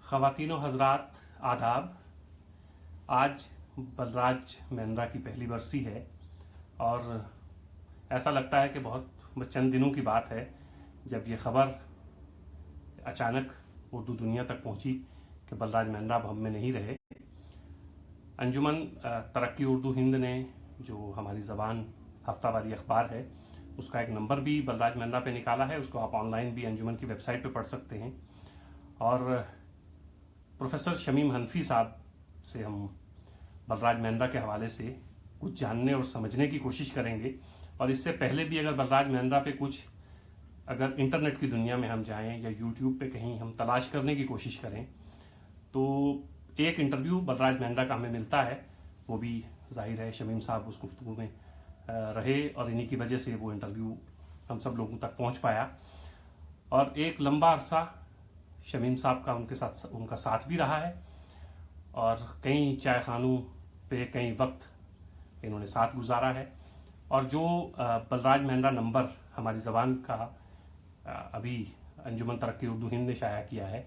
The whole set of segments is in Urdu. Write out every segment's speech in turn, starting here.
خواتین و حضرات آداب. آج بلراج مہندرا کی پہلی برسی ہے اور ایسا لگتا ہے کہ بہت چند دنوں کی بات ہے جب یہ خبر اچانک اردو دنیا تک پہنچی کہ بلراج مہندرا اب ہم میں نہیں رہے. انجمن ترقی اردو ہند نے جو ہماری زبان ہفتہ واری اخبار ہے اس کا ایک نمبر بھی بلراج مہندرا پہ نکالا ہے. اس کو آپ آن لائن بھی انجمن کی ویب سائٹ پہ پڑھ سکتے ہیں. اور پروفیسر شمیم حنفی صاحب سے ہم بلراج مہندرا کے حوالے سے کچھ جاننے اور سمجھنے کی کوشش کریں گے. اور اس سے پہلے بھی اگر بلراج مہندرا پہ کچھ اگر انٹرنیٹ کی دنیا میں ہم جائیں یا یوٹیوب پہ کہیں ہم تلاش کرنے کی کوشش کریں تو ایک انٹرویو بلراج مہندرا کا ہمیں ملتا ہے. وہ بھی ظاہر ہے شمیم صاحب اس گفتگو میں رہے اور انہی کی وجہ سے وہ انٹرویو ہم سب لوگوں تک پہنچ پایا. اور ایک لمبا عرصہ شمیم صاحب کا ان کا ساتھ بھی رہا ہے اور کئی چائے خانوں پہ کئی وقت انہوں نے ساتھ گزارا ہے. اور جو بلراج مہندرا نمبر ہماری زبان کا ابھی انجمن ترقی اردو ہند نے شائع کیا ہے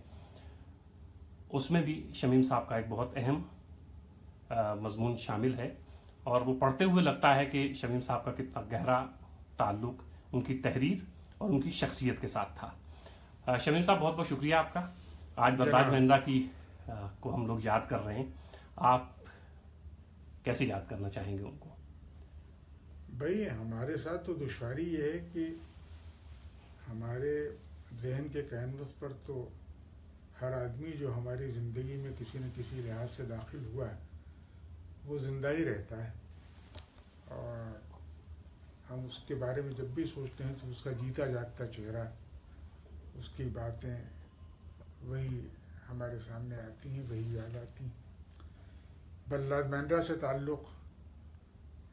اس میں بھی شمیم صاحب کا ایک بہت اہم مضمون شامل ہے. اور وہ پڑھتے ہوئے لگتا ہے کہ شمیم صاحب کا کتنا گہرا تعلق ان کی تحریر اور ان کی شخصیت کے ساتھ تھا. شمیم صاحب بہت بہت شکریہ آپ کا. آج بلراج مہندرا کو ہم لوگ یاد کر رہے ہیں. آپ کیسے یاد کرنا چاہیں گے ان کو؟ بھائی ہمارے ساتھ تو دشواری یہ ہے کہ ہمارے ذہن کے کینوس پر تو ہر آدمی جو ہماری زندگی میں کسی نہ کسی لحاظ سے داخل ہوا ہے وہ زندہ ہی رہتا ہے. اور ہم اس کے بارے میں جب بھی سوچتے ہیں تو اس کا جیتا جاگتا چہرہ، اس کی باتیں وہی ہمارے سامنے آتی ہیں، وہی یاد آتی ہیں. بلراج مہندرا سے تعلق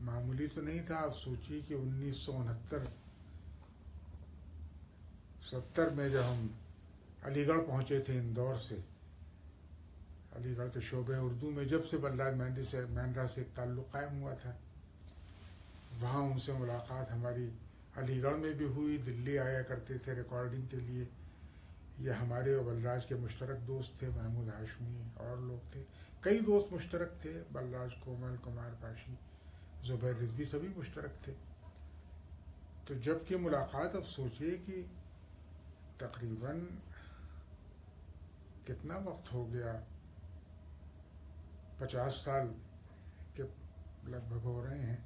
معمولی تو نہیں تھا. آپ سوچیے کہ 1969-70 میں جب ہم علی گڑھ پہنچے تھے اندور سے، علی گڑھ کے شعبہ اردو میں جب سے بلراج مہندرا سے ایک تعلق قائم ہوا تھا، وہاں ان سے ملاقات ہماری علی گڑھ میں بھی ہوئی. دلی آیا کرتے تھے ریکارڈنگ کے لیے. یہ ہمارے اور بلراج کے مشترک دوست تھے، محمود ہاشمی اور لوگ تھے. کئی دوست مشترک تھے، بلراج، کومل کمار پاشی، زبیر رضوی سبھی مشترک تھے. تو جب کہ ملاقات، اب سوچئے کہ تقریباً کتنا وقت ہو گیا، 50 سال کے لگ بھگ ہو رہے ہیں.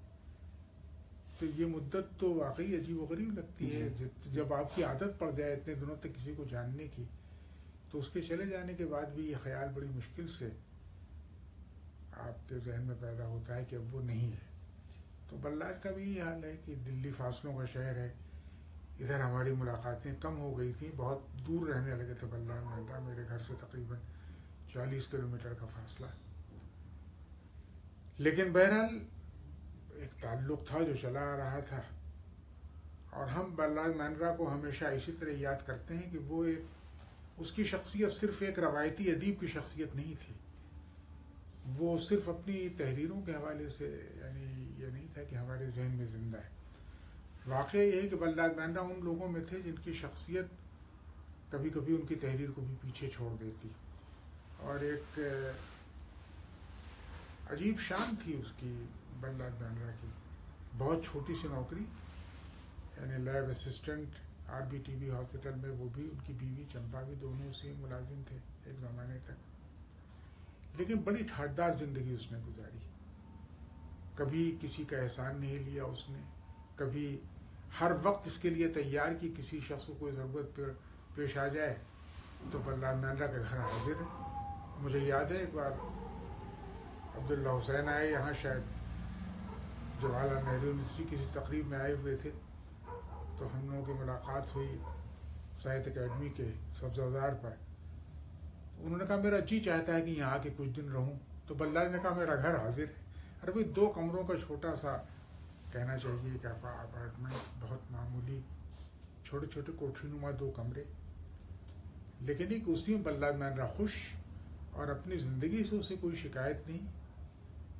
تو یہ مدت تو واقعی عجیب و غریب لگتی ہے. جب آپ کی عادت پڑ جائے اتنے دنوں تک کسی کو جاننے کی، تو اس کے چلے جانے کے بعد بھی یہ خیال بڑی مشکل سے آپ کے ذہن میں پیدا ہوتا ہے کہ اب وہ نہیں ہے. تو بلراج کا بھی یہ حال ہے کہ دلی فاصلوں کا شہر ہے. ادھر ہماری ملاقاتیں کم ہو گئی تھیں. بہت دور رہنے لگے تھے بلراج مہندرا، میرے گھر سے تقریباً 40 کلومیٹر کا فاصلہ. لیکن بہرحال ایک تعلق تھا جو چلا آ رہا تھا. اور ہم بلراج مہندرا کو ہمیشہ اسی طرح یاد کرتے ہیں کہ وہ اس کی شخصیت صرف ایک روایتی ادیب کی شخصیت نہیں تھی. وہ صرف اپنی تحریروں کے حوالے سے، یعنی یہ نہیں تھا کہ ہمارے ذہن میں زندہ ہے. واقعہ یہ ہے کہ بلراج مہندرا ان لوگوں میں تھے جن کی شخصیت کبھی کبھی ان کی تحریر کو بھی پیچھے چھوڑ دیتی. اور ایک عجیب شان تھی اس کی، بلراج مہندرا کی. بہت چھوٹی سی نوکری، یعنی لیب اسسٹنٹ RBTB ہاسپٹل میں. وہ بھی ان کی بیوی چمپا بھی دونوں اسی ملازم تھے ایک زمانے تک. لیکن بڑی ٹھاٹدار زندگی اس نے گزاری. کبھی کسی کا احسان نہیں لیا اس نے، کبھی ہر وقت اس کے لیے تیار کی کسی شخص کو کوئی ضرورت پیش آ جائے تو بلراج مہندرا کے گھر حاضر ہے. مجھے یاد ہے ایک بار عبداللہ حسین آئے یہاں، شاید جواہر لال نہرو یونیورسٹی کسی تقریب میں آئے ہوئے تھے. تو ہم لوگوں کی ملاقات ہوئی ساہتیہ اکیڈمی کے سبزہ پر. انہوں نے کہا میرا جی چاہتا ہے کہ یہاں آ کے کچھ دن رہوں. تو بلراج نے کہا میرا گھر حاضر ہے. ارے بھائی 2 کمروں کا چھوٹا سا، کہنا چاہیے کہ اپارٹمنٹ، بہت معمولی چھوٹے چھوٹے کوٹھی نما 2 کمرے. لیکن ایک اسی میں بلراج مہندرا خوش، اور اپنی زندگی سے اسے کوئی شکایت نہیں.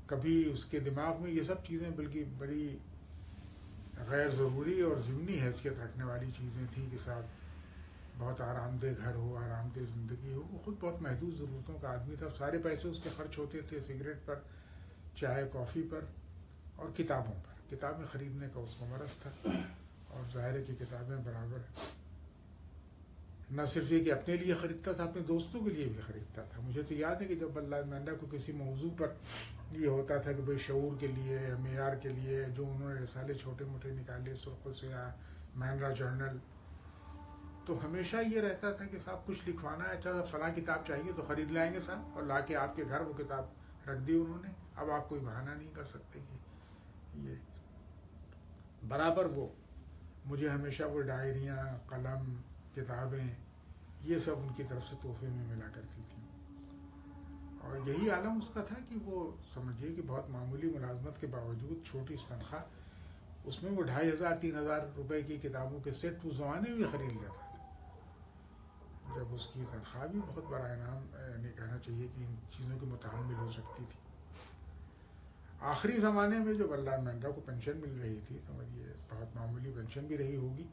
کبھی اس کے دماغ میں یہ سب چیزیں بلکہ بڑی غیر ضروری اور ضمنی حیثیت رکھنے والی چیزیں تھیں کہ صاحب بہت آرام دہ گھر ہو، آرام دہ زندگی ہو. وہ خود بہت محدود ضرورتوں کا آدمی تھا. سارے پیسے اس کے خرچ ہوتے تھے سگریٹ پر، چائے کافی پر اور کتابوں پر. کتابیں خریدنے کا اس کو مرض تھا، اور ظاہر ہے کہ کتابیں برابر نہ صرف یہ کہ اپنے لیے خریدتا تھا، اپنے دوستوں کے لیے بھی خریدتا تھا. مجھے تو یاد ہے کہ جب بلراج مہندرا کو کسی موضوع پر یہ ہوتا تھا کہ بھئی شعور کے لیے، معیار کے لیے، جو انہوں نے رسالے چھوٹے موٹے نکالے، سرخ و سیاہ، مہندرا جرنل، تو ہمیشہ یہ رہتا تھا کہ صاحب کچھ لکھوانا ہے، اچھا فلاں کتاب چاہیے تو خرید لائیں گے صاحب، اور لا کے آپ کے گھر وہ کتاب رکھ دی انہوں نے. اب آپ کوئی بہانہ نہیں کر سکتے کہ یہ برابر. وہ مجھے ہمیشہ وہ ڈائریاں، قلم، کتابیں، یہ سب ان کی طرف سے تحفے میں ملا کرتی تھیں. اور یہی عالم اس کا تھا کہ وہ سمجھیے کہ بہت معمولی ملازمت کے باوجود چھوٹی تنخواہ، اس میں وہ 2500-3000 روپے کی کتابوں کے سیٹ اس زمانے میں خرید لیتا تھا. جب اس کی تنخواہ بھی بہت بڑا انعام، یعنی کہنا چاہیے کہ ان چیزوں کے متحمل ہو سکتی تھی. آخری زمانے میں جو بلراج مہندرا کو پینشن مل رہی تھی، سمجھیے بہت معمولی پینشن بھی رہی ہوگی،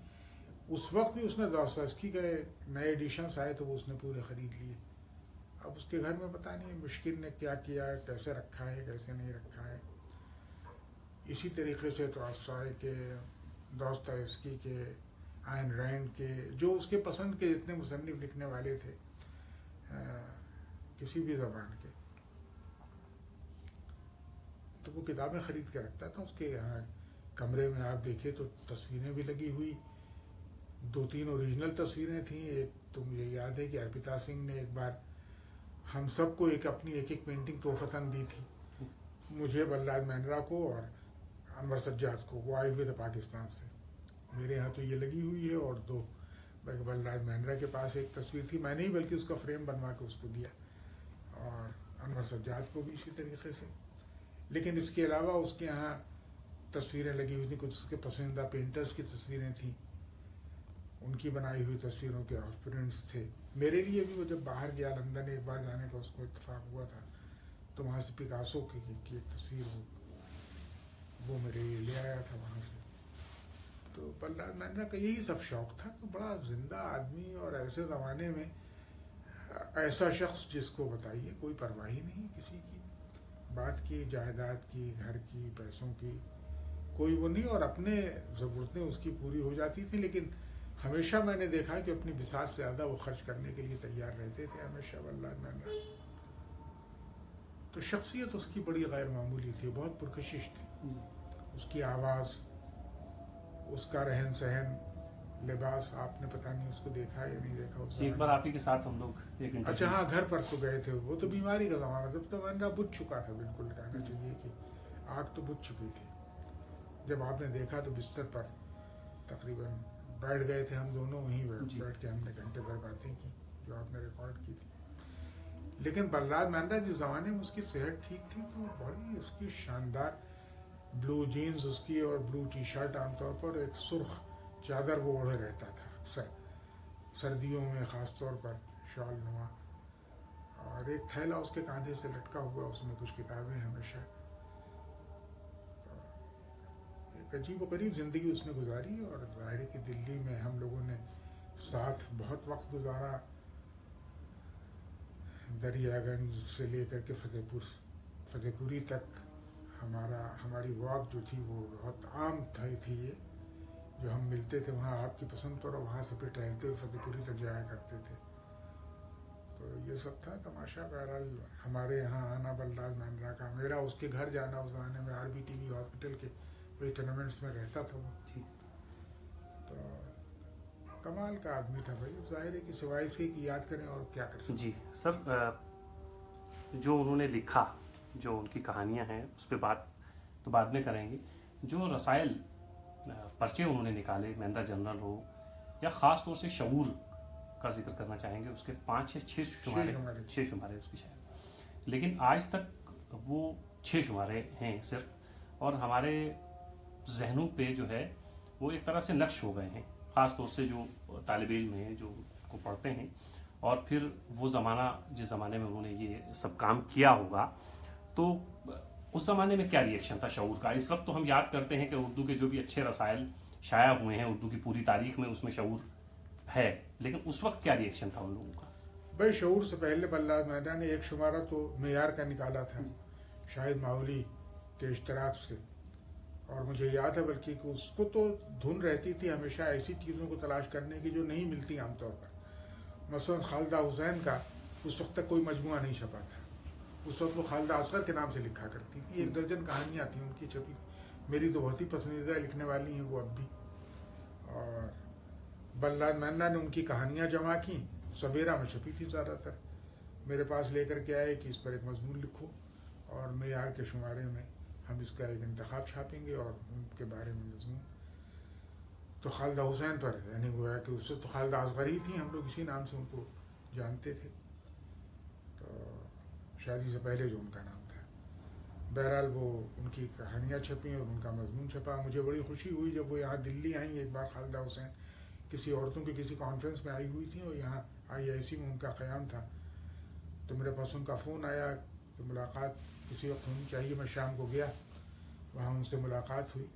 اس وقت بھی اس نے داستایوسکی کے نئے ایڈیشنس آئے تو وہ اس نے پورے خرید لیے. اب اس کے گھر میں پتہ نہیں مشکل نے کیا کیا ہے، کیسے رکھا ہے، کیسے نہیں رکھا ہے. اسی طریقے سے تولستوئے کے، داستایوسکی کے، آئن رینڈ کے، جو اس کے پسند کے جتنے مصنف لکھنے والے تھے کسی بھی زبان کے، تو وہ کتابیں خرید کے رکھتا تھا. اس کے یہاں کمرے میں آپ دیکھیں تو تصویریں بھی لگی ہوئی، 2-3 اوریجنل تصویریں تھیں. ایک تو مجھے یاد ہے کہ ارپتا سنگھ نے ایک بار ہم سب کو اپنی ایک پینٹنگ تحفتاً دی تھی، مجھے، بلراج مہندرا کو اور انور سجاد کو. وہ آئے ہوئے تھے پاکستان سے. میرے یہاں تو یہ لگی ہوئی ہے، اور 2 بلراج مہندرا کے پاس ایک تصویر تھی، میں نہیں بلکہ اس کا فریم بنوا کے اس کو دیا، اور انور سجاد کو بھی اسی طریقے سے. لیکن اس کے علاوہ اس کے یہاں تصویریں لگی ہوئی تھیں. کچھ اس کے پسندیدہ پینٹرز کی تصویریں تھیں، ان کی بنائی ہوئی تصویروں کے پرنٹس تھے. میرے لیے بھی وہ جب باہر گیا لندن ایک بار جانے کا اس کو اتفاق ہوا تھا، تو وہاں سے پکاسو کی ایک تصویر وہ میرے لیے لے آیا تھا وہاں سے. تو بلراج مہندرا کا یہی سب شوق تھا. تو بڑا زندہ آدمی، اور ایسے زمانے میں ایسا شخص جس کو بتائیے کوئی پرواہ ہی نہیں کسی کی بات کی، جائیداد کی، گھر کی، پیسوں کی، کوئی وہ نہیں. اور اپنے ضرورتیں اس کی پوری ہو جاتی تھیں، لیکن ہمیشہ میں نے دیکھا کہ اپنی بساط سے زیادہ وہ خرچ کرنے کے لیے تیار رہتے تھے ہمیشہ بلراج مہندرا. تو شخصیت اس کی بڑی غیر معمولی تھی، بہت پرکشش تھی. اس کی آواز، اس کا رہن سہن، لباس، آپ نے پتہ نہیں اس کو دیکھا یا نہیں دیکھا اس ایک بار آپ ہی کے ساتھ ہم لوگ ایک اچھا ہاں گھر پر تو گئے تھے. وہ تو بیماری کا زمانہ، جب تو مہندرا بجھ چکا تھا، بالکل کہنا چاہیے کہ آگ تو بجھ چکی تھی. جب آپ نے دیکھا تو بستر پر تقریباً بیٹھ گئے تھے ہم دونوں، وہیں بیٹھ کے ہم نے گھنٹے بھر باتیں کی جو آپ نے ریکارڈ کی تھی. لیکن بلراج مہندرا جس زمانے میں اس کی صحت ٹھیک تھی تو بڑی اس کی شاندار بلو جینز اس کی اور بلو ٹی شرٹ، عام طور پر ایک سرخ چادر وہ اوڑھے رہتا تھا اکثر سردیوں میں، خاص طور پر شال نما، اور ایک تھیلا اس کے کاندھے سے لٹکا ہوا، اس میں کچھ کتابیں ہمیشہ. ایک عجیب و غریب زندگی اس نے گزاری. اور ظاہر ہے کہ دلی میں ہم لوگوں نے ساتھ بہت وقت گزارا، دریا گنج سے لے کر کے فتح پوری تک ہماری واک جو تھی وہ بہت عام تھی. یہ جو ہم ملتے تھے وہاں آپ کی پسند پر، اور وہاں سے پھر ٹہلتے ہوئے فتح پوری تک جایا کرتے تھے. تو یہ سب تھا تماشا. بہرحال ہمارے یہاں آنا بلراج مہندرا کا، میرا اس کے گھر جانا، اس زمانے میں RBTV ہاسپٹل کے وہی ٹینمنٹس میں رہتا تھا وہ. تو کمال کا آدمی تھا بھائی. ظاہر ہے کہ سوائے اس کی یاد کریں اور کیا کر سکتے. جی سر، جو انہوں نے لکھا، جو ان کی کہانیاں ہیں، اس پہ بات تو بعد میں کریں گے. جو رسائل، پرچے انہوں نے نکالے، مہندرا جنرل ہو یا خاص طور سے شعور کا ذکر کرنا چاہیں گے، اس کے 5 یا 6 شمارے اس کی شاید. لیکن آج تک وہ 6 شمارے ہیں صرف، اور ہمارے ذہنوں پہ جو ہے وہ ایک طرح سے نقش ہو گئے ہیں، خاص طور سے جو طالب علم ہیں جو کو پڑھتے ہیں. اور پھر وہ زمانہ، جس زمانے میں انہوں نے یہ سب کام کیا ہوگا، تو اس زمانے میں کیا ریئیکشن تھا شعور کا؟ اس وقت تو ہم یاد کرتے ہیں کہ اردو کے جو بھی اچھے رسائل شائع ہوئے ہیں اردو کی پوری تاریخ میں، اس میں شعور ہے، لیکن اس وقت کیا ریئیکشن تھا ان لوگوں کا؟ بھائی شعور سے پہلے بلراج مہندرا نے ایک شمارہ تو معیار کا نکالا تھا شاہد ماولی کے اشتراک سے، اور مجھے یاد ہے بلکہ کہ اس کو تو دھن رہتی تھی ہمیشہ ایسی چیزوں کو تلاش کرنے کی جو نہیں ملتی عام طور پر۔ مثلا خالدہ حسین کا اس وقت تک کوئی مجموعہ نہیں چھپا تھا، اس وقت وہ خالدہ اصغر کے نام سے لکھا کرتی تھی، 1 درجن کہانیاں تھیں ان کی چھپی، میری تو بہت ہی پسندیدہ لکھنے والی ہیں وہ اب بھی۔ اور بلراج مہندرا نے ان کی کہانیاں جمع کی، سویرا میں چھپی تھی زیادہ تر، میرے پاس لے کر کے آئے کہ اس پر ایک مضمون لکھو، اور معیار کے شمارے میں ہم اس کا ایک انتخاب چھاپیں گے اور ان کے بارے میں مضمون۔ تو خالدہ حسین پر یعنی گویا کہ اس سے تو خالدہ اصغر ہی تھی، ہم لوگ اسی نام سے ان کو جانتے تھے، تو شادی سے پہلے جو ان کا نام تھا۔ بہرحال وہ ان کی کہانیاں چھپیں اور ان کا مضمون چھپا۔ مجھے بڑی خوشی ہوئی جب وہ یہاں دلی آئیں، ایک بار خالدہ حسین کسی عورتوں کی کسی کانفرنس میں آئی ہوئی تھیں اور یہاں IIC میں ان کا قیام تھا، تو میرے پاس ان کا فون آیا کہ ملاقات کسی وقت ہونی چاہیے۔ میں شام کو گیا، وہاں ان سے ملاقات ہوئی۔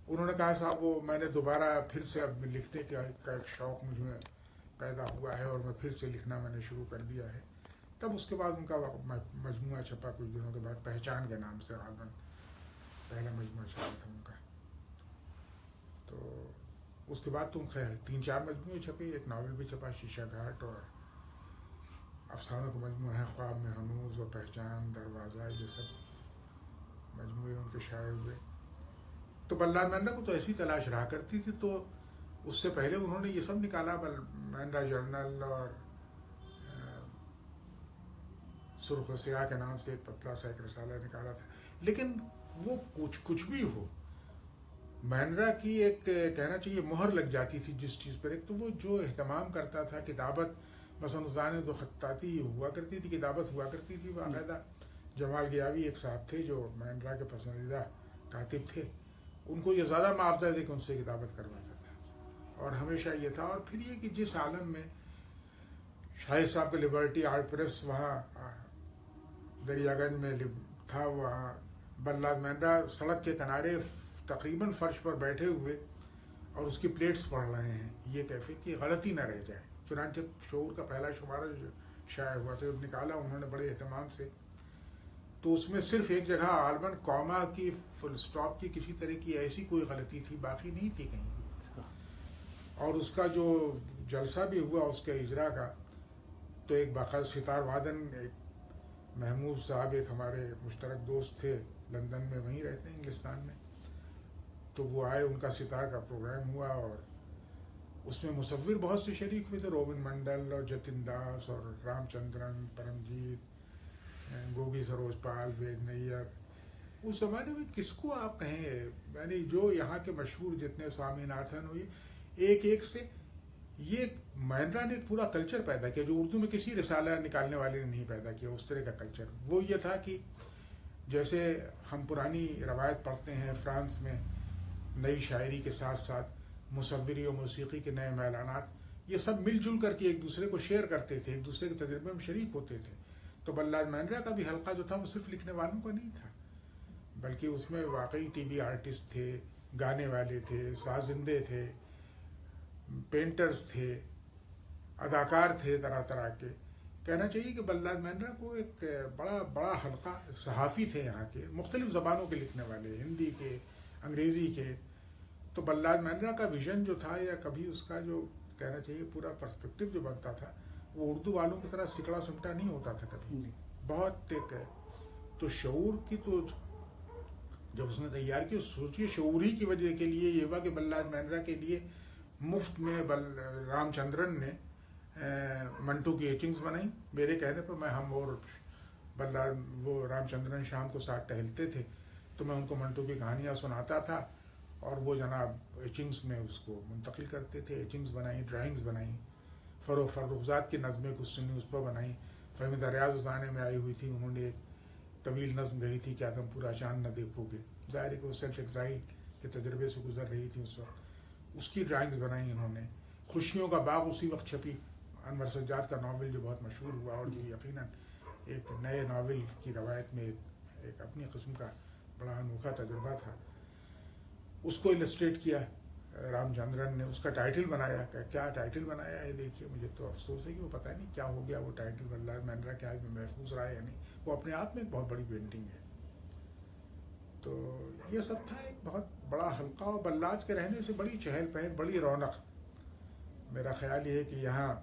انہوں نے کہا صاحب وہ میں نے دوبارہ پھر سے اب لکھنے کا ایک شوق مجھ میں پیدا ہوا ہے اور میں پھر سے لکھنا میں نے شروع کر دیا ہے۔ تب اس کے بعد ان کا مجموعہ چھپا کچھ دنوں کے بعد، پہچان کے نام سے غالباً پہلا مجموعہ چھپا تھا ان کا۔ تو اس کے بعد تو خیر 3-4 مجموعے چھپے، ایک ناول بھی چھپا شیشہ گھاٹ، اور افسانوں کا مجموعہ ہے خواب میں ہنوز اور پہچان، دروازہ، یہ سب مجموعے ان کے شائع ہوئے۔ تو بلراج مہندرا کو تو ایسی تلاش رہا کرتی تھی، تو اس سے پہلے انہوں نے یہ سب نکالا، مہندرا جرنل اور سرخ و سیاہ کے نام سے ایک پتلا سا ایک رسالہ نکالا تھا، لیکن وہ کچھ بھی ہو، مہندرا کی ایک کہنا چاہیے مہر لگ جاتی تھی جس چیز پر، ایک تو وہ جو اہتمام کرتا تھا کتابت، مثلا زانے تو خطاطی ہوا کرتی تھی، کتابت ہوا کرتی تھی باقاعدہ۔ جمال گیاوی ایک صاحب تھے جو مہندرا کے پسندیدہ کاتب تھے، ان کو یہ زیادہ معاوضہ دے کہ ان سے کتابت کرواتا تھا، اور ہمیشہ یہ تھا۔ اور پھر یہ کہ جس عالم میں شاہد صاحب کا لبرٹی آرٹ پریس وہاں دریا گنج میں تھا، وہاں بلراج مہندرا سڑک کے کنارے تقریباً فرش پر بیٹھے ہوئے اور اس کی پلیٹس پڑھ رہے ہیں، یہ کیفیت کی غلطی نہ رہ جائے۔ چنانچہ شعور کا پہلا شمارہ جو شائع ہوا تھا جب نکالا انہوں نے بڑے اہتمام سے، تو اس میں صرف ایک جگہ غالباً کوما کی فل سٹاپ کی کسی طرح کی ایسی کوئی غلطی تھی، باقی نہیں تھی کہیں بھی۔ اور اس کا جو جلسہ بھی ہوا اس کے اجرا کا، تو ایک باقاعدہ ستار وادن ایک محمود صاحب ایک ہمارے مشترک دوست تھے لندن میں، وہیں رہتے ہیں انگلستان میں، تو وہ آئے، ان کا ستار کا پروگرام ہوا، اور اس میں مصور بہت سے شریک ہوئے تھے، روبن منڈل اور جتن داس اور رام چندرن، پرمجیت، گوگی سروج پال، وید نیر۔ اس زمانے میں کس کو آپ کہیں، یعنی جو یہاں کے مشہور جتنے سوامی ناتھن ہوئے، ایک ایک سے یہ مہندرا نے ایک پورا کلچر پیدا کیا جو اردو میں کسی رسالہ نکالنے والے نے نہیں پیدا کیا۔ اس طرح کا کلچر وہ یہ تھا کہ جیسے ہم پرانی روایت پڑھتے ہیں، فرانس میں نئی شاعری کے ساتھ ساتھ مصوری اور موسیقی کے نئے میلانات، یہ سب مل جل کر کے ایک دوسرے کو شیئر کرتے تھے، ایک دوسرے کے تجربے میں شریک ہوتے تھے۔ تو بلراج مہندرا کا بھی حلقہ جو تھا وہ صرف لکھنے والوں کا نہیں تھا، بلکہ اس میں واقعی ٹی وی آرٹسٹ تھے، گانے والے تھے، سازندے تھے، پینٹرز تھے، اداکار تھے طرح طرح کے۔ کہنا چاہیے کہ بلراج مہندرا کو ایک بڑا حلقہ، صحافی تھے یہاں کے، مختلف زبانوں کے لکھنے والے، ہندی کے، انگریزی کے۔ تو بلراج مہندرا کا ویژن جو تھا، یا کبھی اس کا جو کہنا چاہیے پورا پرسپیکٹو جو بنتا تھا، وہ اردو والوں کی طرح سکڑا سمٹا نہیں ہوتا تھا کبھی، بہت ایک ہے۔ تو شعور کی تو جب اس نے تیار کی، سوچیے شعور ہی کی وجہ کے لیے یہ ہوا کہ بلراج مہندرا کے لیے مفت میں رام چندرن نے منٹو کی ایچنگز بنائی میرے کہنے پر۔ میں ہم اور وہ رام چندرن شام کو ساتھ ٹہلتے تھے، تو میں ان کو منٹو کی کہانیاں سناتا تھا، اور وہ جناب ایچنگز میں اس کو منتقل کرتے تھے۔ ایچنگز بنائیں، ڈرائنگز بنائیں، فرخزاد کی نظمیں کچھ سنی اس پر بنائیں۔ فہمید ریاض زمانے میں آئی ہوئی تھی، انہوں نے ایک طویل نظم گئی تھی کہ آدم پورا چاند نہ دیکھو گے، ظاہر ہے کہ وہ سیلف ایگزائل کے تجربے سے گزر رہی تھی اس وقت، اس کی ڈرائنگز بنائی انہوں نے۔ خوشیوں کا باغ اسی وقت چھپی، انور سجاد کا ناول جو بہت مشہور ہوا، اور جو یقیناً ایک نئے ناول کی روایت میں ایک اپنی قسم کا بڑا انوکھا تجربہ تھا۔ اس کو السٹریٹ کیا رام چندرن نے اس کا ٹائٹل بنایا. کیا ٹائٹل بنایا ہے دیکھیے, مجھے تو افسوس ہے کہ وہ پتہ نہیں کیا ہو گیا وہ ٹائٹل. بلراج مہندرا کے آج میں محفوظ رہا ہے یا نہیں. وہ اپنے آپ میں ایک بہت بڑی پینٹنگ ہے. تو یہ سب تھا ایک بہت بڑا حلقہ, اور بلراج کے رہنے سے بڑی چہل پہل, بڑی رونق. میرا خیال یہ ہے کہ یہاں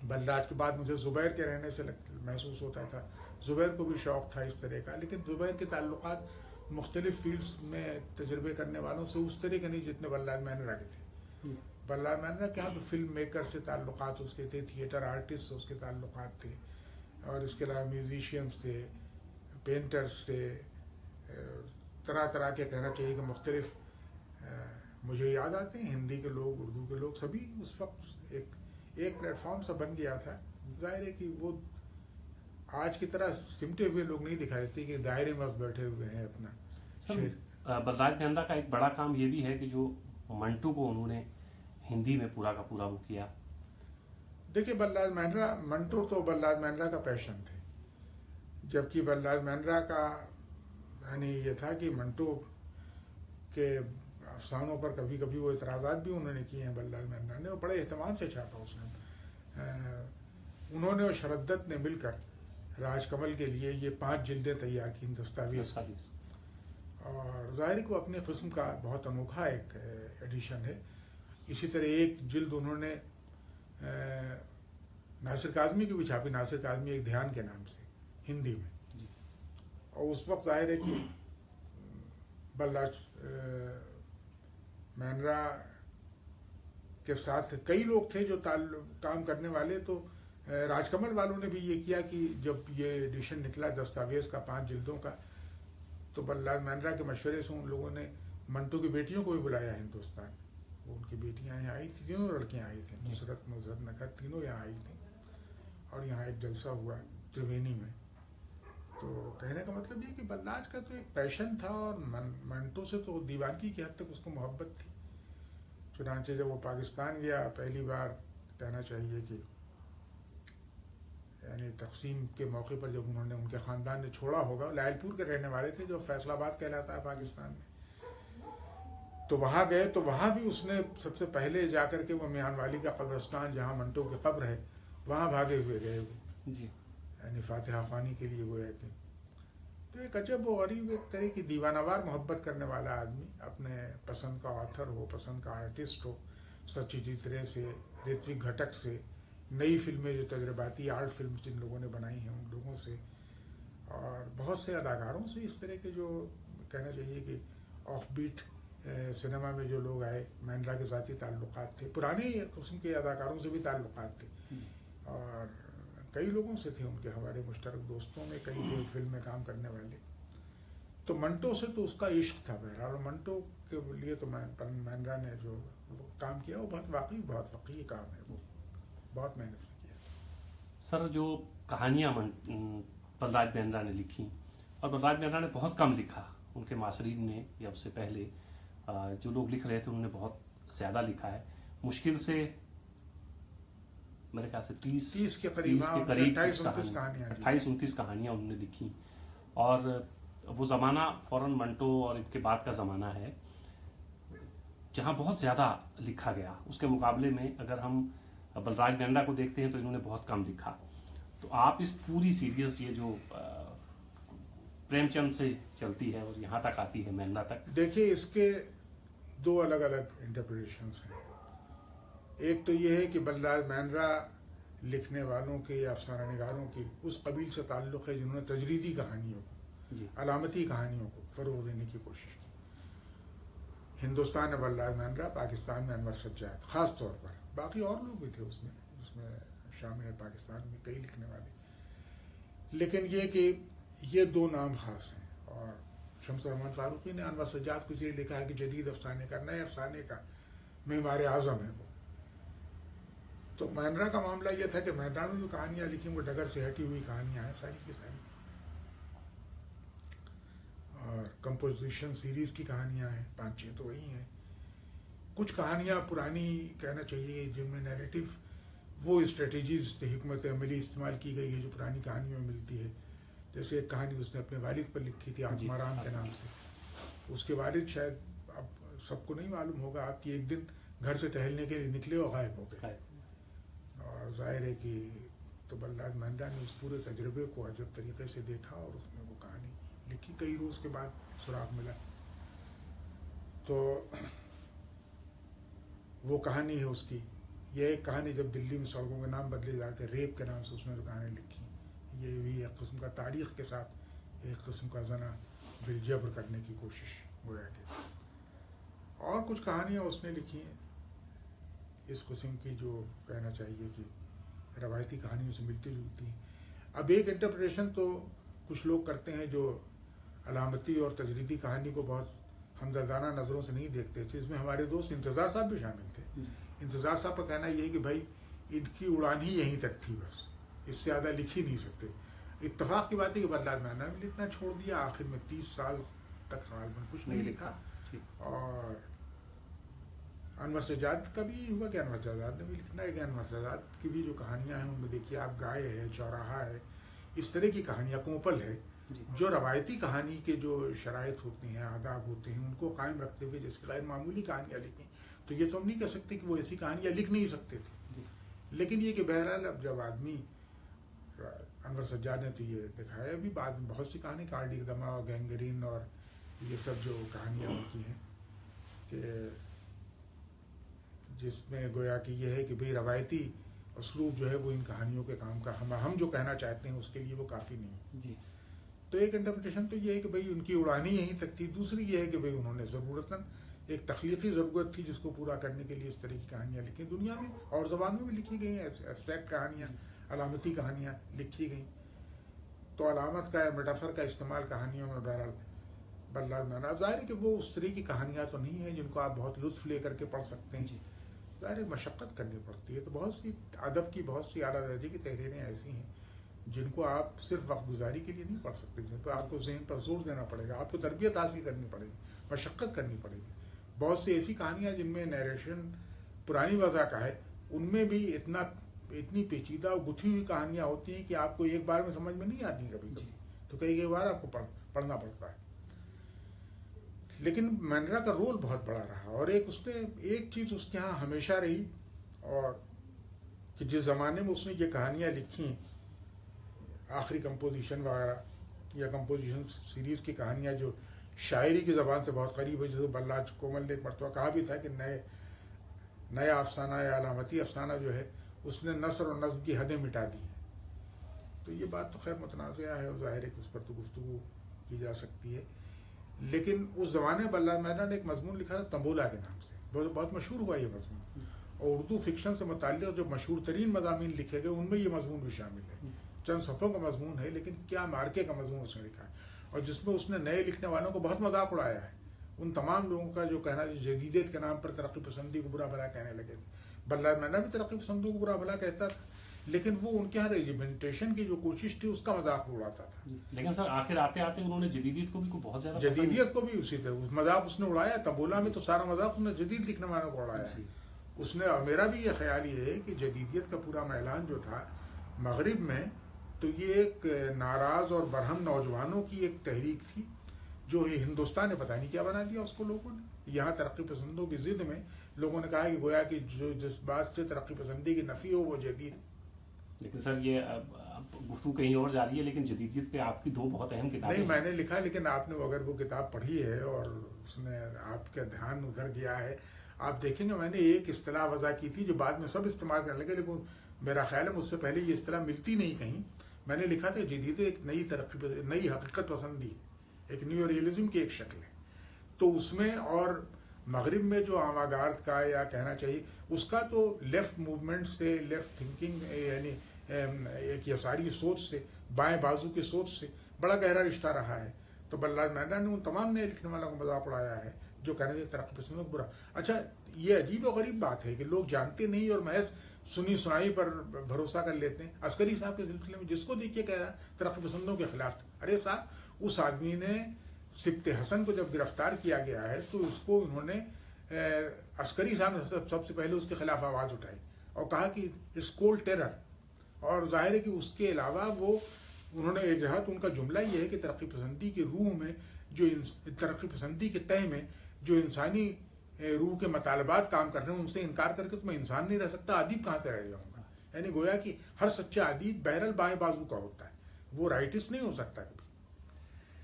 بلراج کے بعد مجھے زبیر کے رہنے سے محسوس ہوتا تھا. زبیر کو بھی شوق تھا اس طرح کا, لیکن زبیر کے تعلقات مختلف فیلڈز میں تجربے کرنے والوں سے اس طرح کے نہیں جتنے بلراج مہندرا کے تھے. بلراج مہندرا کے یہاں تو فلم میکر سے تعلقات اس کے تھے, تھیٹر آرٹسٹ سے اس کے تعلقات تھے, اور اس کے علاوہ میوزیشینس تھے, پینٹرز تھے, طرح طرح کے, کہنا چاہیے کہ مختلف. مجھے یاد آتے ہیں ہندی کے لوگ, اردو کے لوگ, سبھی اس وقت ایک پلیٹ فارم سا بن گیا تھا. ظاہر ہے کہ وہ آج کی طرح سمٹے ہوئے لوگ نہیں دکھائی دیتے کہ دائرے میں بیٹھے ہوئے ہیں اپنا. بلراج مہندرا کا ایک بڑا کام یہ بھی ہے کہ جو منٹو کو انہوں نے ہندی میں پورا کا پورا وہ کیا. دیکھیے بلراج مہندرا, منٹو تو بلراج مہندرا کا پیشن تھے, جبکہ بلراج مہندرا کا یعنی یہ تھا کہ منٹو کے افسانوں پر کبھی کبھی وہ اعتراضات بھی انہوں نے کیے ہیں بلراج مہندرا نے, اور بڑے اہتمام سے چھاپا اس نے. انہوں نے اور شردت نے مل کر راج کمل کے لیے یہ 5 جلدیں تیار کی, دستاویز. اور ظاہر کو اپنے قسم کا بہت انوکھا ایک ایڈیشن ہے. اسی طرح ایک جلد انہوں نے ناصر کاظمی کی بھی چھاپی, ناصر کاظمی ایک دھیان کے نام سے, ہندی میں. اور اس وقت ظاہر ہے کہ بلراج مہندرا کے ساتھ کئی لوگ تھے جو کام کرنے والے. تو راج کمل والوں نے بھی یہ کیا کہ جب یہ ایڈیشن نکلا دستاویز کا 5 جلدوں کا, تو بلراج مہندرا کے مشورے سے ان لوگوں نے منٹو کی بیٹیوں کو بھی بلایا ہندوستان. وہ ان کی بیٹیاں یہاں آئی تھیں, تینوں لڑکیاں آئی تھیں, نصرت, نوزت, نکھر, تینوں یہاں آئی تھیں, اور یہاں ایک جلسہ ہوا ترونی میں. تو کہنے کا مطلب یہ کہ بلراج کا تو ایک پیشن تھا, اور منٹو سے تو دیوانگی کی حد تک اس کو محبت تھی. چنانچہ جب وہ پاکستان گیا پہلی بار, کہنا چاہیے کہ یعنی تقسیم کے موقع پر جب انہوں نے, ان کے خاندان نے چھوڑا ہوگا, لائل پور کے رہنے والے تھے جو فیصل آباد کہلاتا ہے پاکستان میں, تو وہاں گئے. تو وہاں بھی اس نے سب سے پہلے جا کر کے وہ میان والی کا قبرستان جہاں منٹو کی قبر ہے, وہاں بھاگے ہوئے گئے وہ, یعنی فاتحہ خوانی کے لیے گویا کہ. تو ایک عجب و غریب ایک طرح کی دیوانہ وار محبت کرنے والا آدمی, اپنے پسند کا آتھر ہو, پسند کا آرٹسٹ ہو, ستیہ رے سے, ریتوک گھٹک سے, نئی فلمیں جو تجرباتی آرٹ فلم جن لوگوں نے بنائی ہیں ان لوگوں سے, اور بہت سے اداکاروں سے اس طرح کے جو کہنا چاہیے کہ آف بیٹ سنیما میں جو لوگ آئے. مہندرا کے ذاتی تعلقات تھے, پرانے قسم کے اداکاروں سے بھی تعلقات تھے, اور کئی لوگوں سے تھے ان کے ہمارے مشترک دوستوں میں کئی تھے فلم میں کام کرنے والے. تو منٹو سے تو اس کا عشق تھا بہرحال. منٹو کے لیے تو مہندرا نے جو کام کیا وہ بہت واقعی کام ہے, وہ بہت محنت سے کیا. سر جو کہانیاں بلراج مہندرا نے لکھی, اور بلراج مہندرا نے بہت کم لکھا, ان کے معاصرین نے یا اس سے پہلے جو لوگ لکھ رہے تھے انہوں نے بہت زیادہ لکھا ہے. مشکل سے میرے خیال سے 30 کے قریب 28-29 کہانیاں انہوں نے لکھی. اور وہ زمانہ فوراً منٹو اور ان کے بعد کا زمانہ ہے جہاں بہت زیادہ لکھا گیا. اس کے مقابلے میں اگر ہم بلراج مہندرا کو دیکھتے ہیں تو انہوں نے بہت کم لکھا. تو آپ اس پوری سیریز یہ جو پریم چند سے چلتی ہے اور یہاں تک آتی ہے مہندرا تک, دیکھیے اس کے 2 الگ الگ انٹرپریٹیشنس ہیں. ایک تو یہ ہے کہ بلراج مہندرا لکھنے والوں کے یا افسانہ نگاروں کی اس قبیل سے تعلق ہے جنہوں نے تجریدی کہانیوں کو, علامتی کہانیوں کو فروغ دینے کی کوشش کی. ہندوستان میں بلراج مہندرا, پاکستان میں انور سجاد خاص طور پر, باقی اور لوگ بھی تھے اس میں شامل ہے پاکستان میں کئی لکھنے والے. لیکن یہ کہ یہ 2 نام خاص ہیں. اور شمس الرحمن فاروقی نے انور سجاد کو یہ لکھا ہے کہ جدید افسانے کا, نئے افسانے کا معمار اعظم ہے وہ. تو مہندرا کا معاملہ یہ تھا کہ مہندرا نے جو کہانیاں لکھی وہ ڈگر سے ہٹی ہوئی کہانیاں ہیں ساری کی ساری, اور کمپوزیشن سیریز کی کہانیاں ہیں 5-6 تو وہی ہیں. کچھ کہانیاں پرانی کہنا چاہیے جن میں نیریٹو وہ اسٹریٹجیز حکمت عملی استعمال کی گئی ہے جو پرانی کہانیوں میں ملتی ہے. جیسے ایک کہانی اس نے اپنے والد پر لکھی تھی, آتما رام کے نام سے. اس کے والد شاید اب سب کو نہیں معلوم ہوگا آپ کی ایک دن گھر سے ٹہلنے کے لیے نکلے اور غائب ہو گئے. اور ظاہر ہے کہ تو بلراج مہندرا نے اس پورے تجربے کو عجب طریقے سے دیکھا اور اس میں وہ کہانی لکھی. کئی روز کے بعد سراغ ملا تو وہ کہانی ہے اس کی. یہ ایک کہانی جب دلی میں سڑکوں کے نام بدلے جاتے ریپ کے نام سے اس نے جو کہانی لکھی, یہ بھی ایک قسم کا تاریخ کے ساتھ ایک قسم کا زنا بالجبر کرنے کی کوشش گویا کہ. اور کچھ کہانیاں اس نے لکھی ہیں اس قسم کی جو کہنا چاہیے کہ روایتی کہانیوں سے ملتی جلتی ہیں. اب ایک انٹرپریٹیشن تو کچھ لوگ کرتے ہیں جو علامتی اور تجریدی کہانی کو بہت ہمدردانہ نظروں سے نہیں دیکھتے تھے. اس میں ہمارے دوست انتظار صاحب بھی شامل تھے. انتظار صاحب کا کہنا یہ ہے کہ بھائی ان کی اڑان ہی یہیں تک تھی, بس اس سے زیادہ لکھ ہی نہیں سکتے. اتفاق کی بات ہے کہ بلراج مہندرا نے لکھنا چھوڑ دیا, آخر میں 30 سال تک غالباً کچھ نہیں لکھا. اور انور سجاد کا بھی ہوا کہ انور سجاد نے بھی لکھنا ہے کہ انور سجاد کی بھی جو کہانیاں ہیں ان میں دیکھیے آپ گائے ہے, چوراہا ہے, اس طرح کی کہانیاں, کوپل ہے, جو روایتی کہانی کے جو شرائط ہوتی ہیں, آداب ہوتے ہیں, ان کو قائم رکھتے ہوئے جیسے غیر معمولی کہانیاں لکھیں. تو یہ تو ہم نہیں کہہ سکتے کہ وہ ایسی کہانیاں لکھ نہیں سکتے تھے, لیکن یہ کہ بہرحال اب جب آدمی انور سجاد نے تو یہ دکھایا بھی بعد میں بہت سی کہانی کارڈک دما اور گینگرین اور یہ سب جو کہانیاں ان کی ہیں کہ جس میں گویا کہ یہ ہے کہ بھئی روایتی اسلوب جو ہے وہ ان کہانیوں کے کام کا ہم جو کہنا چاہتے ہیں اس کے لیے وہ کافی نہیں. تو ایک انٹرپریٹیشن تو یہ ہے کہ بھئی ان کی اڑانی یہیں تک تھی. دوسری یہ ہے کہ بھئی انہوں نے ضرورتاً ایک تخلیقی ضرورت تھی جس کو پورا کرنے کے لیے اس طرح کی کہانیاں لکھی. دنیا میں اور زبان میں بھی لکھی گئی ہیں ایبسٹریکٹ کہانیاں, علامتی کہانیاں لکھی گئیں. تو علامت کا میٹافر کا استعمال کہانیوں میں بہرحال بلراج مہندرا, ظاہر ہے کہ وہ اس طرح کی کہانیاں تو نہیں ہیں جن کو آپ بہت لطف لے کر کے پڑھ سکتے ہیں. ظاہر ہے مشقت کرنی پڑتی ہے. تو بہت سی ادب کی بہت سی اعلیٰ درجے کی تحریریں ایسی ہیں جن کو آپ صرف وقت گزاری کے لیے نہیں پڑھ سکتے, جن پہ آپ کو ذہن پر زور دینا پڑے گا, آپ کو تربیت حاصل کرنی پڑے گی, مشقت کرنی پڑے گی. بہت سی ایسی کہانیاں جن میں نیریشن پرانی وضع کا ہے, ان میں بھی اتنی پیچیدہ اور گتھی ہوئی کہانیاں ہوتی ہیں کہ آپ کو ایک بار میں سمجھ میں نہیں آتی کبھی کبھی, تو کئی بار آپ کو پڑھنا پڑتا ہے. لیکن مہندرا کا رول بہت بڑا رہا. اور ایک چیز اس کے ہاں ہمیشہ رہی, اور کہ جس زمانے میں اس نے یہ کہانیاں لکھی, آخری کمپوزیشن وغیرہ یا کمپوزیشن سیریز کی کہانیاں جو شاعری کی زبان سے بہت قریب ہے, جیسے بلراج کومل نے ایک مرتبہ کہا بھی تھا کہ نیا افسانہ یا علامتی افسانہ جو ہے اس نے نثر اور نظم کی حدیں مٹا دی ہیں. تو یہ بات تو خیر متنازعہ ہے اور ظاہر ہے کہ اس پر تو گفتگو کی جا سکتی ہے. لیکن اس زمانے میں بلراج مہندرا نے ایک مضمون لکھا تھا تنبولا کے نام سے, بہت مشہور ہوا یہ مضمون, اور اردو فکشن سے متعلق جو مشہور ترین مضامین لکھے گئے ان میں یہ مضمون بھی شامل ہے. چند صفحوں کا مضمون ہے لیکن کیا مارکے کا مضمون اس نے لکھا ہے, اور جس میں اس نے نئے لکھنے والوں کو بہت مذاق اڑایا ہے. ان تمام لوگوں کا جو کہنا جدیدیت کے نام پر ترقی پسندی کو برا بھلا کہنے لگے تھے. بلراج مہندرا بھی ترقی پسندوں کو برا بھلا کہتا تھا, لیکن وہ ان کے یہاں ریجیمنٹیشن کی جو کوشش تھی اس کا مذاق اڑاتا تھا. لیکن سر آخر آتے آتے انہوں نے جدیدیت کو بھی بہت زیادہ جدیدیت کو بھی اسی طرح مذاق اس نے اڑایا. تنبولا میں تو سارا مذاق اس نے جدید لکھنے والوں کو اڑایا ہے. اس نے, اور میرا بھی یہ خیال یہ ہے کہ جدیدیت کا پورا میلان جو تھا مغرب میں, تو یہ ایک ناراض اور برہم نوجوانوں کی ایک تحریک تھی جو یہ ہندوستان نے پتہ نہیں کیا بنا دیا اس کو لوگوں نے. یہاں ترقی پسندوں کی ضد میں لوگوں نے کہا کہ گویا کہ جو جس بات سے ترقی پسندی کی نفی ہو وہ جدید. لیکن سر یہ گفتگو کہیں اور جا رہی ہے, لیکن جدیدیت پہ آپ کی دو بہت اہم کتابیں نہیں میں نے لکھا, لیکن آپ نے اگر وہ کتاب پڑھی ہے اور اس میں آپ کا دھیان ادھر گیا ہے, آپ دیکھیں گے میں نے ایک اصطلاح وضع کی تھی جو بعد میں سب استعمال کرنے لگے, لیکن میرا خیال ہے مجھ سے پہلے یہ اصطلاح ملتی نہیں کہیں. میں نے لکھا تھا جدید ایک نئی نئی حقیقت پسندی, ایک نیو ریئلزم کی ایک شکل ہے. تو اس میں اور مغرب میں جو آوانگارد کا یا کہنا چاہیے اس کا تو لیفٹ موومنٹ سے, لیفٹ تھنکنگ یعنی ایک یساری سوچ سے, بائیں بازو کی سوچ سے بڑا گہرا رشتہ رہا ہے. تو بلراج مہندرا نے ان تمام نئے لکھنے والوں کو مذاق اڑایا ہے جو کہنے لگے ترقی پسندوں کو برا. اچھا یہ عجیب و غریب بات ہے کہ لوگ جانتے نہیں اور محض سنی سنائی پر بھروسہ کر لیتے ہیں. عسکری صاحب کے سلسلے میں جس کو دیکھیے کہہ رہا ہے ترقی پسندوں کے خلاف تھا. ارے صاحب اس آدمی نے سبط حسن کو جب گرفتار کیا گیا ہے تو اس کو انہوں نے عسکری صاحب نے سب سے پہلے اس کے خلاف آواز اٹھائی اور کہا کہ اٹس کولڈ ٹیرر. اور ظاہر ہے کہ اس کے علاوہ وہ انہوں نے ایک جہاں تو ان کا جملہ یہ ہے کہ ترقی پسندی کی روح میں جو ترقی پسندی کے تہ میں جو انسانی روح کے مطالبات کام کر رہے ہیں ان سے انکار کر کے تو میں انسان نہیں رہ سکتا، ادیب کہاں سے رہ جاؤں گا. یعنی گویا کہ ہر سچا ادیب بہرحال بائیں بازو کا ہوتا ہے، وہ رائٹسٹ نہیں ہو سکتا کبھی.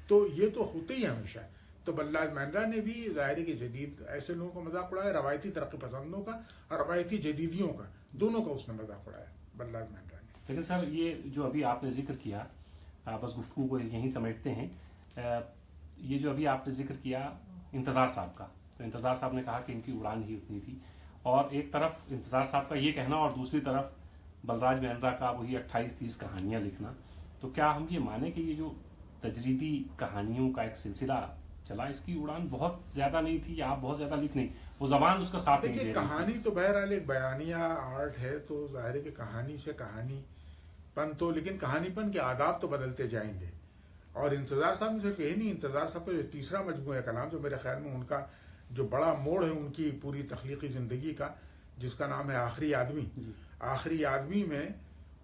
تو یہ تو ہوتے ہی ہمیشہ. تو بلراج مہندرا نے بھی ظاہر کہ جدید ایسے لوگوں کا مذاق اڑایا، روایتی ترقی پسندوں کا اور روایتی جدیدیوں کا، دونوں کا اس نے مذاق اڑایا بلراج مہندرا نے. لیکن سر یہ جو ابھی آپ نے ذکر کیا، بس گفتگو کو یہیں سمیٹتے ہیں. یہ جو ابھی آپ نے ذکر کیا انتظار صاحب کا، تو انتظار صاحب نے کہا کہ ان کی اڑان ہی اتنی تھی، اور ایک طرف انتظار صاحب کا یہ کہنا اور دوسری طرف بلراج مہندرا کا وہی 28-30 کہانیاں لکھنا. تو کیا ہم یہ مانیں کہ یہ جو تجریدی کہانیوں کا ایک سلسلہ چلا، اس کی اڑان بہت زیادہ نہیں تھی، یا آپ بہت زیادہ لکھ نہیں، وہ زبان اس کا ساتھ نہیں دے رہی؟ کہانی تو بہرحال ایک بیانیہ آرٹ ہے، تو ظاہر ہے کہ کہانی سے کہانی پن تو، لیکن کہانی پن کے آداب تو بدلتے جائیں گے. اور انتظار صاحب نے صرف یہی نہیں، انتظار صاحب کا جو تیسرا مجموعہ کلام جو میرے خیال میں ان کا جو بڑا موڑ ہے ان کی پوری تخلیقی زندگی کا، جس کا نام ہے آخری آدمی. آخری آدمی میں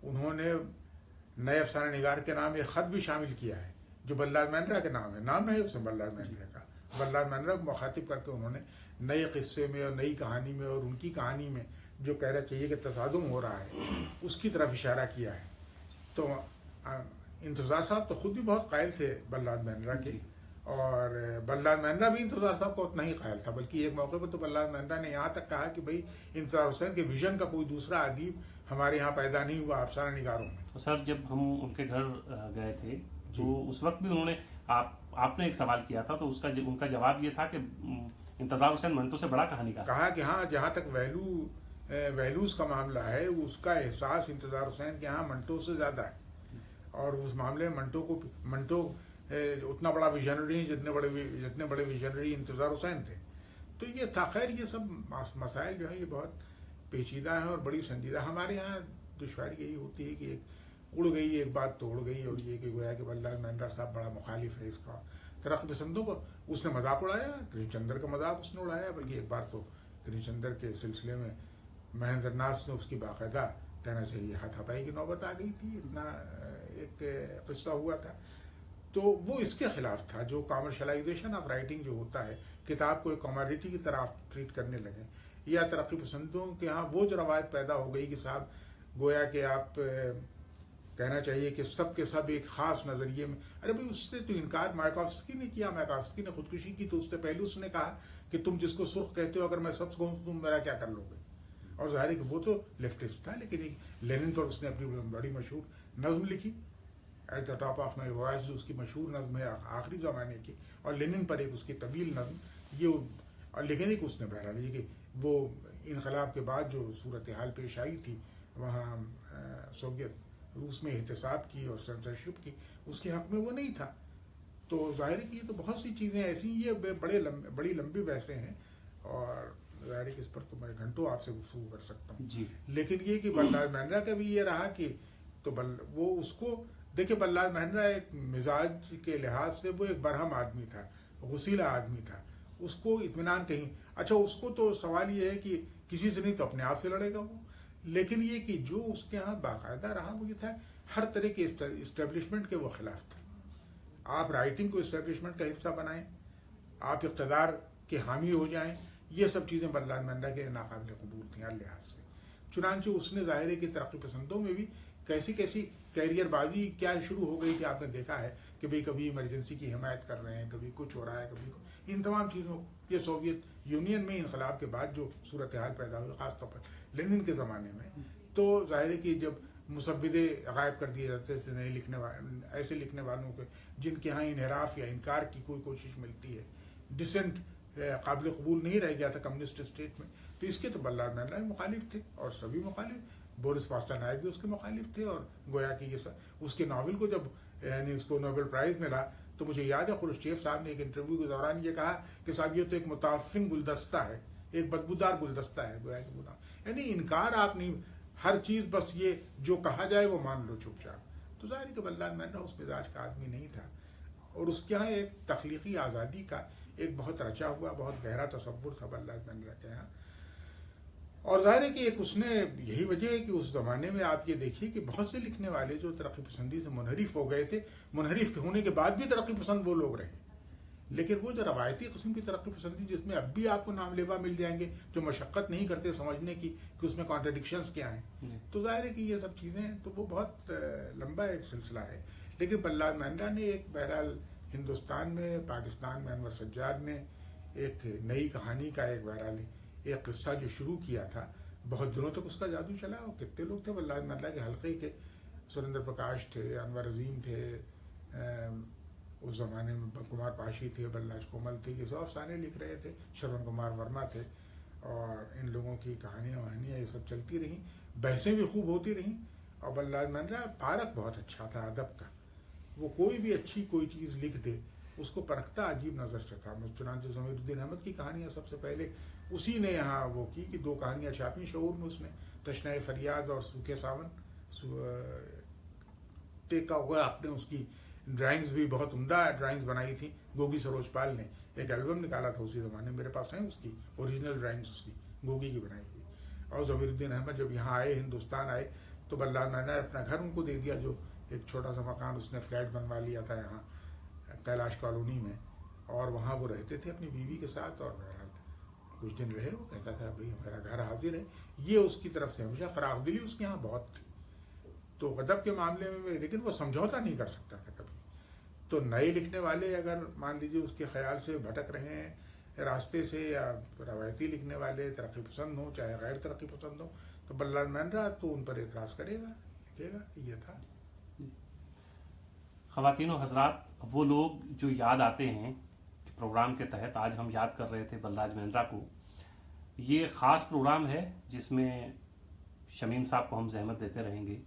انہوں نے نئے افسانہ نگار کے نام ایک خط بھی شامل کیا ہے جو بلراج مہندرا کے نام ہے. نام ہے اس میں بلراج مہندرا کا. بلراج مہندرا کو مخاطب کر کے انہوں نے نئے قصے میں اور نئی کہانی میں اور ان کی کہانی میں جو کہنا چاہیے کہ تصادم ہو رہا ہے اس کی طرف اشارہ کیا ہے. تو انتظار صاحب تو خود بھی بہت قائل تھے بلراج مہندرا کے، اور بلراج مہندرا بھی انتظار صاحب کو اتنا ہی قائل تھا. بلکہ ایک موقع پر تو بلراج مہندرا نے یہاں تک کہا کہ بھائی انتظار حسین کے ویژن کا کوئی دوسرا ادیب ہمارے یہاں پیدا نہیں ہوا افسانہ نگاروں میں. سر جب ہم ان کے گھر گئے تھے تو اس وقت بھی انہوں نے آپ نے ایک سوال کیا تھا، تو ان کا جواب یہ تھا کہ انتظار حسین منٹو سے بڑا کہانی کا کہا کہ ہاں جہاں تک ویلوز کا معاملہ ہے اس کا احساس انتظار حسین کے ہاں منٹو سے زیادہ ہے، اور اس معاملے میں منٹو اتنا بڑا ویژنری جتنے بڑے ویژنری انتظار حسین تھے. تو یہ تھا. خیر یہ سب مسائل جو ہیں یہ بہت پیچیدہ ہیں اور بڑی سنجیدہ. ہمارے یہاں دشواری یہی ہوتی ہے کہ ایک اڑ گئی ایک بات تو اڑ گئی، اور یہ کہ گویا کہ بلراج مہندرا صاحب بڑا مخالف ہے اس کا. ترقی پسندوں کو اس نے مذاق اڑایا، کرشن چندر کا مذاق اس نے اڑایا، بلکہ ایک بار تو کرشن چندر کے سلسلے میں مہندر ناث نے اس کی باقاعدہ کہنا چاہیے ہاتھ ہتھائی کی نوبت آ گئی تھی. اتنا ایک قصہ ہوا تھا. تو وہ اس کے خلاف تھا، جو کامرشلائزیشن آف رائٹنگ جو ہوتا ہے، کتاب کو ایک کموڈیٹی کی طرح ٹریٹ کرنے لگے، یا ترقی پسندوں کے ہاں وہ جو روایت پیدا ہو گئی کہ صاحب گویا کہ آپ کہنا چاہیے کہ سب کے سب ایک خاص نظریے میں. ارے بھائی اس سے تو انکار مایکوفسکی نے کیا. مایکوفسکی نے خودکشی کی تو اس سے پہلے اس نے کہا کہ تم جس کو سرخ کہتے ہو اگر میں سبز کہوں تو تم میرا کیا کر لو گے. اور ظاہر ہے کہ وہ تو لیفٹسٹ تھا، لیکن ایک لینن پر اس نے اپنی بڑی مشہور نظم لکھی، at the top of my voice, جو اس کی مشہور نظم ہے آخری زمانے کی، اور لینن پر ایک اس کی طویل نظم. یہ اور لیکن ایک اس نے بہرحال یہ کہ وہ انقلاب کے بعد جو صورتحال پیش آئی تھی وہاں سوویت روس میں احتساب کی اور سینسرشپ کی، اس کے حق میں وہ نہیں تھا. تو ظاہر ہے کہ یہ تو بہت سی چیزیں ایسی، یہ بڑی لمبی بحثیں ہیں، اور ظاہر ہے کہ اس پر تو میں گھنٹوں آپ سے گفتگو کر سکتا ہوں. جی. لیکن یہ کہ بلراج مہندرا کا بھی یہ رہا کہ تو وہ اس کو دیکھیں، بلراج مہندرا ایک مزاج کے لحاظ سے وہ ایک برہم آدمی تھا، غسیلہ آدمی تھا. اس کو اطمینان کہیں، اچھا اس کو تو سوال یہ ہے کہ کسی سے نہیں تو اپنے آپ سے لڑے گا وہ. لیکن یہ کہ جو اس کے ہاں باقاعدہ رہا وہ یہ تھا ہر طرح کے اسٹیبلشمنٹ کے وہ خلاف تھا. آپ رائٹنگ کو اسٹیبلشمنٹ کا حصہ بنائیں، آپ اقتدار کے حامی ہو جائیں، یہ سب چیزیں بلراج مہندرا کے ناقابل قبول تھیں ہر لحاظ سے. چنانچہ اس نے ظاہر ہے کہ ترقی پسندوں میں بھی کیسی کیریئر بازی کیا شروع ہو گئی تھی. آپ نے دیکھا ہے کہ بھئی کبھی ایمرجنسی کی حمایت کر رہے ہیں، کبھی کچھ ہو رہا ہے، کبھی ان تمام چیزوں. یہ سوویت یونین میں انقلاب کے بعد جو صورتحال پیدا ہوئی، خاص طور پر لینن کے زمانے میں، تو ظاہر ہے کہ جب مسودے غائب کر دیے جاتے تھے ایسے لکھنے والوں کے جن کے ہاں انحراف یا انکار کی کوئی کوشش ملتی ہے، ڈسنٹ قابل قبول نہیں رہ گیا تھا کمیونسٹ اسٹیٹ میں، تو اس کے تو بلراج مہندرا مخالف تھے اور سبھی مخالف. بورس پاسترنائک بھی اس کے مخالف تھے. اور گویا کہ یہ اس کے ناول کو جب یعنی اس کو نوبل پرائز ملا تو مجھے یاد ہے خروشچیف صاحب نے ایک انٹرویو کے دوران یہ کہا کہ صاحب یہ تو ایک متعفن گلدستہ ہے، ایک بدبودار گلدستہ ہے. گویا کہ یعنی انکار آپ نہیں، ہر چیز بس یہ جو کہا جائے وہ مان لو چپ چاپ. تو ظاہر ہے کہ بلراج مہندرا اس مزاج کا آدمی نہیں تھا، اور اس کے یہاں ایک تخلیقی آزادی کا ایک بہت رچا ہوا بہت گہرا تصور تھا بلراج مہندرا کے یہاں. اور ظاہر ہے کہ ایک اس نے یہی وجہ ہے کہ اس زمانے میں آپ یہ دیکھیے کہ بہت سے لکھنے والے جو ترقی پسندی سے منحرف ہو گئے تھے، منحرف ہونے کے بعد بھی ترقی پسند وہ لوگ رہے، لیکن وہ جو روایتی قسم کی ترقی پسندی جس میں اب بھی آپ کو نام لیوا مل جائیں گے جو مشقت نہیں کرتے سمجھنے کی کہ اس میں کانٹرڈکشنز کیا ہیں، تو ظاہر ہے کہ یہ سب چیزیں تو وہ بہت لمبا ایک سلسلہ ہے. لیکن پرہلاد مہندرا نے ایک بہرحال ہندوستان میں، پاکستان میں انور سجاد نے ایک نئی کہانی کا ایک بہرحال ایک قصہ جو شروع کیا تھا، بہت دنوں تک اس کا جادو چلا. اور کتنے لوگ تھے پرہلاد مہندرا کے حلقے کے، سریندر پرکاش تھے، انور عظیم تھے، اس زمانے میں کمار پاشی تھے، بلراج کومل تھے، یہ سب افسانے لکھ رہے تھے، شرون کمار ورما تھے، اور ان لوگوں کی کہانیاں وہانیاں یہ سب چلتی رہیں، بحثیں بھی خوب ہوتی رہیں. اور پرہلاد مہندرا پارک بہت اچھا تھا ادب کا، وہ کوئی بھی اچھی کوئی چیز لکھ دے اس کو پرکھتا عجیب نظر سے تھا. چنانچہ ضمیر الدین احمد کی کہانیاں سب سے پہلے اسی نے یہاں وہ کی کہ 2 کہانیاں چھاپیں شعور میں اس نے، تشنہ فریاد اور سوکھے ساون. ٹیکا ہوا آپ نے اس کی ڈرائنگز بھی بہت عمدہ ڈرائنگز بنائی تھی. گوگی سروج پال نے ایک البم نکالا تھا اسی زمانے میں، میرے پاس ہیں اس کی اوریجنل ڈرائنگز اس کی گوگی کی بنائی تھی. اور ضمیر الدین احمد جب یہاں آئے، ہندوستان آئے، تو پرہلاد مہندرا نے اپنا گھر ان کو دے دیا، جو ایک چھوٹا سا مکان اس نے فلیٹ بنوا لیا تھا یہاں کیلاش کالونی میں، اور وہاں وہ رہتے تھے اپنی بیوی کے ساتھ. اور بہرحال کچھ دن رہے، وہ کہتا تھا بھائی ہمارا گھر حاضر ہے. یہ اس کی طرف سے ہمیشہ فراخ دلی اس کے یہاں بہت تھی. تو ادب کے معاملے میں لیکن وہ سمجھوتا نہیں کر سکتا تھا کبھی. تو نئے لکھنے والے اگر مان لیجیے اس کے خیال سے بھٹک رہے ہیں راستے سے، یا روایتی لکھنے والے ترقی پسند ہوں چاہے غیر ترقی پسند ہوں، تو پرہلاد مہندرا تو ان پر اعتراض کرے گا، لکھے گا. یہ تھا. خواتین و حضرات، وہ لوگ جو یاد آتے ہیں کہ پروگرام کے تحت آج ہم یاد کر رہے تھے پرہلاد مہندرا کو، یہ خاص پروگرام ہے جس میں شمیم صاحب کو ہم زحمت دیتے رہیں گے،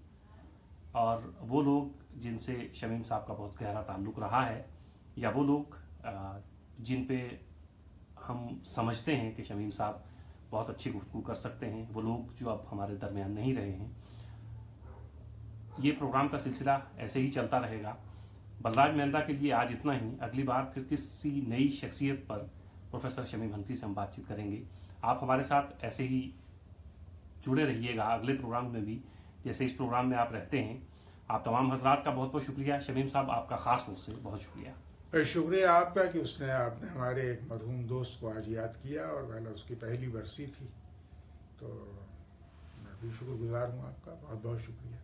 اور وہ لوگ جن سے شمیم صاحب کا بہت گہرا تعلق رہا ہے، یا وہ لوگ جن پہ ہم سمجھتے ہیں کہ شمیم صاحب بہت اچھی گفتگو کر سکتے ہیں، وہ لوگ جو اب ہمارے درمیان نہیں رہے ہیں. یہ پروگرام کا سلسلہ ایسے ہی چلتا رہے گا. پرہلاد مہندرا کے لیے آج اتنا ہی. اگلی بار پھر کسی نئی شخصیت پر پروفیسر شمیم حنفی سے ہم بات چیت کریں گے. آپ ہمارے ساتھ ایسے ہی جڑے رہیے گا اگلے پروگرام میں بھی جیسے اس پروگرام میں آپ رہتے ہیں. آپ تمام حضرات کا بہت بہت شکریہ. شمیم صاحب آپ کا خاص طور سے بہت شکریہ. شکریہ آپ کا کہ آپ نے ہمارے ایک مرحوم دوست کو آج یاد کیا، اور پہلے اس کی پہلی برسی تھی، تو میں بھی شکر گزار ہوں آپ کا. بہت بہت شکریہ.